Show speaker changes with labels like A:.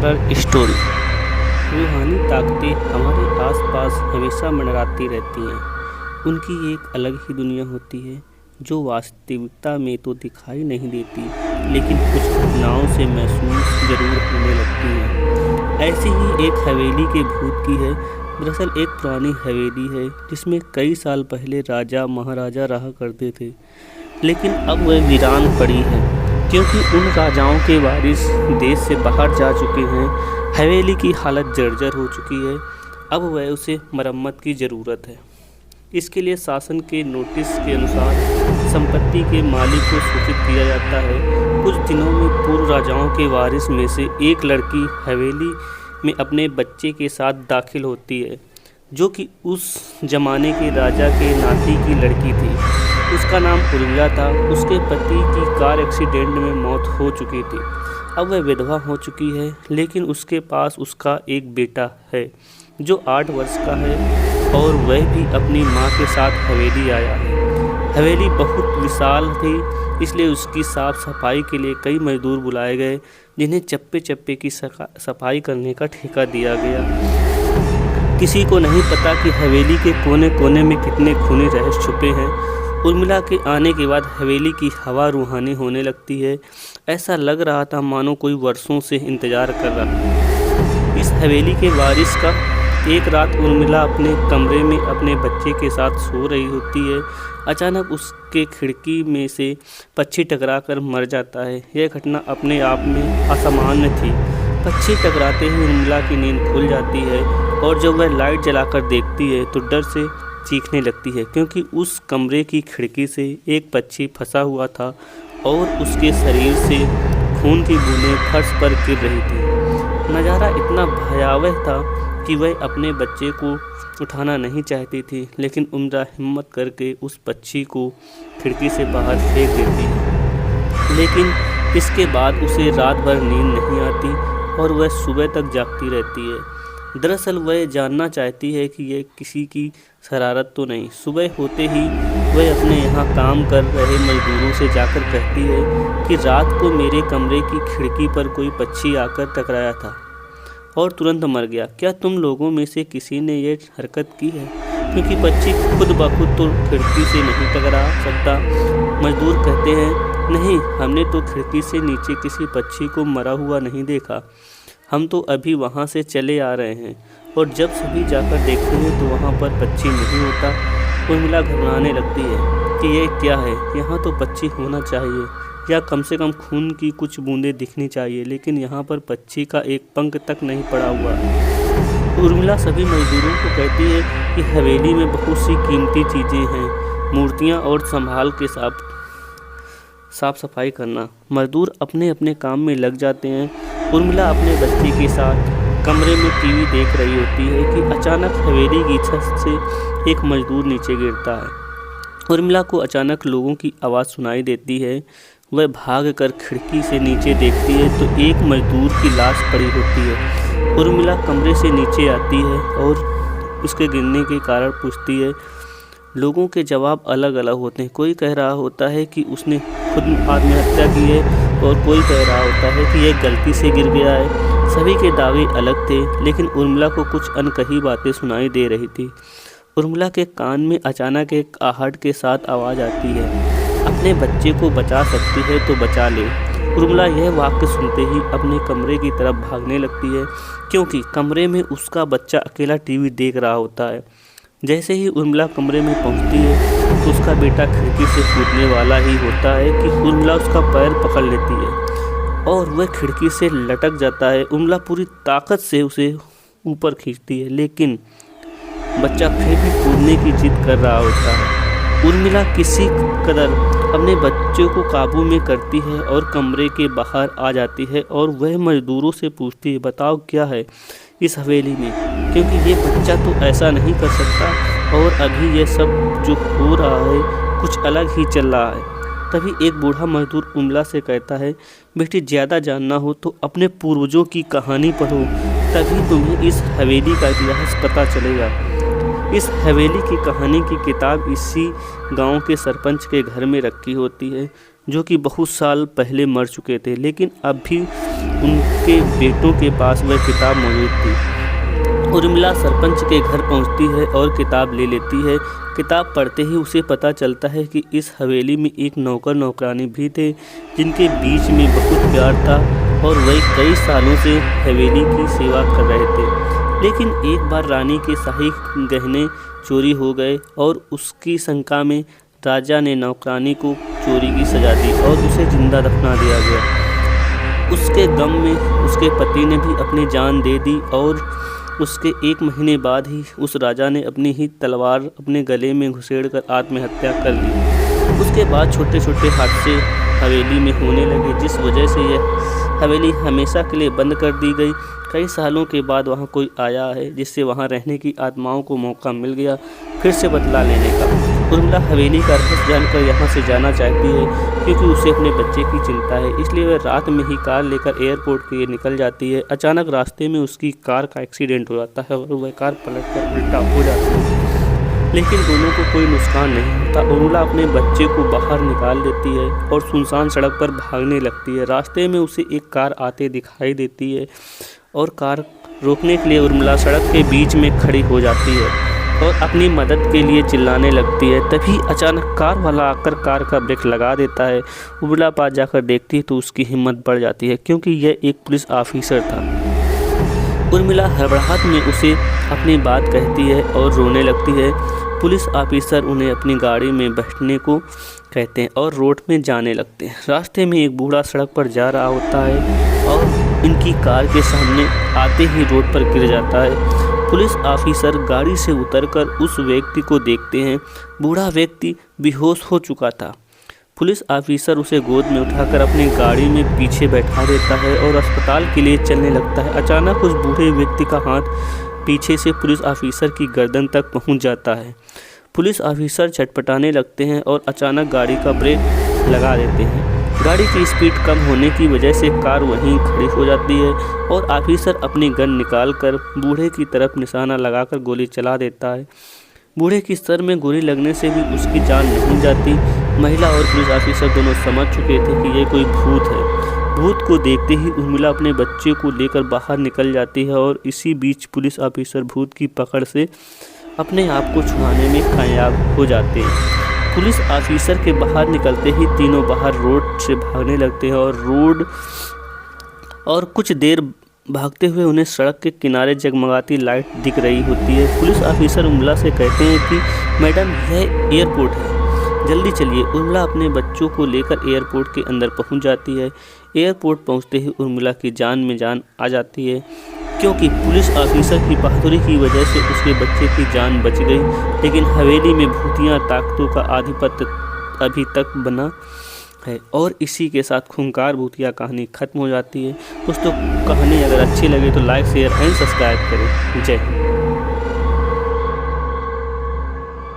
A: Horror story. रूहानी ताकतें हमारे आसपास हमेशा मंडराती रहती हैं। उनकी एक अलग ही दुनिया होती है जो वास्तविकता में तो दिखाई नहीं देती, लेकिन कुछ घटनाओं से महसूस जरूर होने लगती हैं। ऐसी ही एक हवेली के भूत की है। दरअसल एक पुरानी हवेली है जिसमें कई साल पहले राजा महाराजा रहा करते थे, लेकिन अब वह वीरान पड़ी है क्योंकि उन राजाओं के वारिस देश से बाहर जा चुके हैं। हवेली की हालत जर्जर हो चुकी है। अब वह उसे मरम्मत की ज़रूरत है। इसके लिए शासन के नोटिस के अनुसार संपत्ति के मालिक को सूचित किया जाता है। कुछ दिनों में पूर्व राजाओं के वारिस में से एक लड़की हवेली में अपने बच्चे के साथ दाखिल होती है, जो कि उस जमाने के राजा के नाती की लड़की थी। उसका नाम उर्मिला था। उसके पति की कार एक्सीडेंट में मौत हो चुकी थी। अब वह विधवा हो चुकी है, लेकिन उसके पास उसका एक बेटा है जो 8 वर्ष का है और वह भी अपनी मां के साथ हवेली आया है। हवेली बहुत विशाल थी, इसलिए उसकी साफ सफाई के लिए कई मजदूर बुलाए गए, जिन्हें चप्पे चप्पे की सफाई करने का ठेका दिया गया। किसी को नहीं पता कि हवेली के कोने कोने में कितने खूनी रहस्य छुपे हैं। उर्मिला के आने के बाद हवेली की हवा रूहानी होने लगती है। ऐसा लग रहा था मानो कोई वर्षों से इंतजार कर रहा। इस हवेली के वारिस का एक रात उर्मिला अपने कमरे में अपने बच्चे के साथ सो रही होती है। अचानक उसके खिड़की में से पक्षी टकराकर मर जाता है। यह घटना अपने आप में असामान्य थी। पक्षी टकराते ही उर्मिला की नींद खुल जाती है और जब वह लाइट जलाकर देखती है तो डर से चीखने लगती है, क्योंकि उस कमरे की खिड़की से एक पक्षी फंसा हुआ था और उसके शरीर से खून की बूंदें फर्श पर गिर रही थी। नज़ारा इतना भयावह था कि वह अपने बच्चे को उठाना नहीं चाहती थी, लेकिन उर्मिला हिम्मत करके उस पक्षी को खिड़की से बाहर फेंक देती है। लेकिन इसके बाद उसे रात भर नींद नहीं आती और वह सुबह तक जागती रहती है। दरअसल वह जानना चाहती है कि यह किसी की शरारत तो नहीं। सुबह होते ही वह अपने यहाँ काम कर रहे मजदूरों से जाकर कहती है कि रात को मेरे कमरे की खिड़की पर कोई पक्षी आकर टकराया था और तुरंत मर गया। क्या तुम लोगों में से किसी ने यह हरकत की है? क्योंकि पक्षी खुद ब खुद तो खिड़की से नहीं टकरा सकता। मजदूर कहते हैं, नहीं, हमने तो खिड़की से नीचे किसी पक्षी को मरा हुआ नहीं देखा। हम तो अभी वहाँ से चले आ रहे हैं और जब सभी जाकर देखते हैं तो वहाँ पर पक्षी नहीं होता। उर्मिला घबराने लगती है कि यह क्या है। यहाँ तो पक्षी होना चाहिए या कम से कम खून की कुछ बूंदें दिखनी चाहिए, लेकिन यहाँ पर पक्षी का एक पंख तक नहीं पड़ा हुआ। उर्मिला सभी मजदूरों को कहती है कि हवेली में बहुत सी कीमती चीज़ें हैं, मूर्तियाँ और संभाल के साफ सफाई करना। मजदूर अपने अपने काम में लग जाते हैं। उर्मिला अपने बच्चे के साथ कमरे में टीवी देख रही होती है कि अचानक हवेली की छत से एक मजदूर नीचे गिरता है। उर्मिला को अचानक लोगों की आवाज़ सुनाई देती है। वह भागकर खिड़की से नीचे देखती है तो एक मजदूर की लाश पड़ी होती है। उर्मिला कमरे से नीचे आती है और उसके गिरने के कारण पूछती है। लोगों के जवाब अलग अलग होते हैं। कोई कह रहा होता है कि उसने खुद आत्महत्या की है और कोई कह रहा होता है कि यह गलती से गिर गया है। सभी के दावे अलग थे, लेकिन उर्मिला को कुछ अनकही बातें सुनाई दे रही थी। उर्मिला के कान में अचानक एक आहट के साथ आवाज़ आती है, अपने बच्चे को बचा सकती है तो बचा ले। उर्मिला यह वाक्य सुनते ही अपने कमरे की तरफ भागने लगती है, क्योंकि कमरे में उसका बच्चा अकेला टीवी देख रहा होता है। जैसे ही उर्मिला कमरे में पहुंचती है तो उसका बेटा खिड़की से कूदने वाला ही होता है कि उर्मिला उसका पैर पकड़ लेती है और वह खिड़की से लटक जाता है। उर्मिला पूरी ताकत से उसे ऊपर खींचती है, लेकिन बच्चा फिर भी कूदने की जिद कर रहा होता है। उर्मिला किसी कदर अपने बच्चे को काबू में करती है और कमरे के बाहर आ जाती है और वह मजदूरों से पूछती है, बताओ क्या है इस हवेली में, क्योंकि ये बच्चा तो ऐसा नहीं कर सकता और अभी ये सब जो हो रहा है कुछ अलग ही चल रहा है। तभी एक बूढ़ा मजदूर उर्मिला से कहता है, बेटी, ज़्यादा जानना हो तो अपने पूर्वजों की कहानी पढ़ो, तभी तुम्हें इस हवेली का इतिहास पता चलेगा। इस हवेली की कहानी की किताब इसी गांव के सरपंच के घर में रखी होती है, जो कि बहुत साल पहले मर चुके थे, लेकिन अब भी उनके बेटों के पास वह किताब मौजूद थी। उर्मिला सरपंच के घर पहुंचती है और किताब ले लेती है। किताब पढ़ते ही उसे पता चलता है कि इस हवेली में एक नौकर नौकरानी भी थे जिनके बीच में बहुत प्यार था और वह कई सालों से हवेली की सेवा कर रहे थे। लेकिन एक बार रानी के शाही गहने चोरी हो गए और उसकी शंका में राजा ने नौकरानी को चोरी की सजा दी और उसे जिंदा दफना दिया गया। उसके गम में उसके पति ने भी अपनी जान दे दी और उसके 1 महीने बाद ही उस राजा ने अपनी ही तलवार अपने गले में घुसेड़कर आत्महत्या कर ली। उसके बाद छोटे छोटे हादसे हवेली में होने लगे, जिस वजह से यह हवेली हमेशा के लिए बंद कर दी गई। कई सालों के बाद वहाँ कोई आया है, जिससे वहाँ रहने की आत्माओं को मौका मिल गया फिर से बदला लेने का। उर्मिला हवेली का रहस्य जानकर यहाँ से जाना चाहती है क्योंकि उसे अपने बच्चे की चिंता है, इसलिए वह रात में ही कार लेकर एयरपोर्ट के लिए निकल जाती है। अचानक रास्ते में उसकी कार का एक्सीडेंट हो जाता है और वह कार पलटकर उल्टा हो जाती है, लेकिन दोनों को कोई नुकसान नहीं होता। उर्मिला अपने बच्चे को बाहर निकाल देती है और सुनसान सड़क पर भागने लगती है। रास्ते में उसे एक कार आते दिखाई देती है और कार रोकने के लिए उर्मिला सड़क के बीच में खड़ी हो जाती है और अपनी मदद के लिए चिल्लाने लगती है। तभी अचानक कार वाला आकर कार का ब्रेक लगा देता है। उर्मिला पास जाकर देखती है तो उसकी हिम्मत बढ़ जाती है क्योंकि यह एक पुलिस ऑफिसर था। उर्मिला हड़बड़ाहट में उसे अपनी बात कहती है और रोने लगती है। पुलिस ऑफिसर उन्हें अपनी गाड़ी में बैठने को कहते हैं और रोड में जाने लगते हैं। रास्ते में एक बूढ़ा सड़क पर जा रहा होता है और इनकी कार के सामने आते ही रोड पर गिर जाता है। पुलिस ऑफिसर गाड़ी से उतरकर उस व्यक्ति को देखते हैं। बूढ़ा व्यक्ति बेहोश हो चुका था। पुलिस ऑफिसर उसे गोद में उठाकर अपनी गाड़ी में पीछे बैठा देता है और अस्पताल के लिए चलने लगता है। अचानक उस बूढ़े व्यक्ति का हाथ पीछे से पुलिस ऑफिसर की गर्दन तक पहुंच जाता है। पुलिस ऑफिसर छटपटाने लगते हैं और अचानक गाड़ी का ब्रेक लगा देते हैं। गाड़ी की स्पीड कम होने की वजह से कार वहीं खड़ी हो जाती है और ऑफिसर अपनी गन निकालकर बूढ़े की तरफ निशाना लगाकर गोली चला देता है। बूढ़े की सर में गोली लगने से भी उसकी जान नहीं जाती। महिला और पुलिस ऑफिसर दोनों समझ चुके थे कि यह कोई भूत है। भूत को देखते ही उर्मिला अपने बच्चे को लेकर बाहर निकल जाती है और इसी बीच पुलिस ऑफिसर भूत की पकड़ से अपने आप को छुड़ाने में कामयाब हो जाते हैं। पुलिस ऑफिसर के बाहर निकलते ही तीनों बाहर रोड से भागने लगते हैं और कुछ देर भागते हुए उन्हें सड़क के किनारे जगमगाती लाइट दिख रही होती है। पुलिस ऑफिसर उर्मिला से कहते हैं कि मैडम यह एयरपोर्ट है, जल्दी चलिए। उर्मिला अपने बच्चों को लेकर एयरपोर्ट के अंदर पहुंच जाती है। एयरपोर्ट पहुंचते ही उर्मिला की जान में जान आ जाती है क्योंकि पुलिस ऑफिसर की बहादुरी की वजह से उसके बच्चे की जान बच गई। लेकिन हवेली में भूतिया ताकतों का आधिपत्य अभी तक बना है और इसी के साथ खूंखार भूतिया कहानी खत्म हो जाती है। दोस्तों, कहानी अगर अच्छी लगे तो लाइक शेयर एंड सब्सक्राइब करें। जय हिंद।